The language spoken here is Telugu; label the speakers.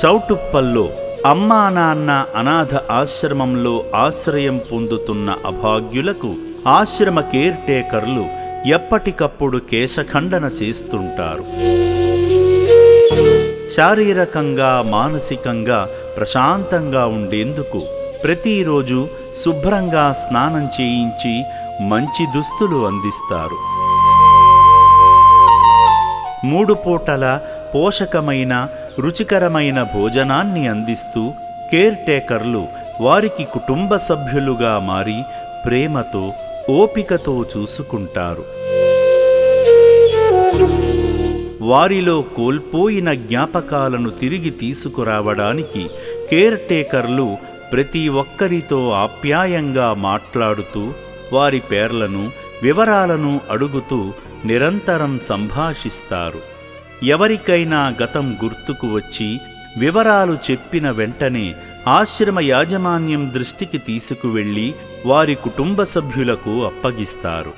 Speaker 1: చౌటుప్పల్లో అమ్మా నాన్న అనాథ ఆశ్రమంలో ఆశ్రయం పొందుతున్న అభాగ్యులకు ఆశ్రమ కేర్ టేకర్లు ఎప్పటికప్పుడు కేశఖండన చేస్తుంటారు. శారీరకంగా మానసికంగా ప్రశాంతంగా ఉండేందుకు ప్రతిరోజు శుభ్రంగా స్నానం చేయించి మంచి దుస్తులు అందిస్తారు. 3 పూటల పోషకమైన రుచికరమైన భోజనాన్ని అందిస్తూ కేర్ టేకర్లు వారికి కుటుంబ సభ్యులుగా మారి ప్రేమతో ఓపికతో చూసుకుంటారు. వారిలో కోల్పోయిన జ్ఞాపకాలను తిరిగి తీసుకురావడానికి కేర్ టేకర్లు ప్రతి ఒక్కరితో ఆప్యాయంగా మాట్లాడుతూ వారి పేర్లను వివరాలను అడుగుతూ నిరంతరం సంభాషిస్తారు. ఎవరికైనా గతం గుర్తుకు వచ్చి వివరాలు చెప్పిన వెంటనే ఆశ్రమ యాజమాన్యం దృష్టికి తీసుకువెళ్ళి వారి కుటుంబ సభ్యులకు అప్పగిస్తారు.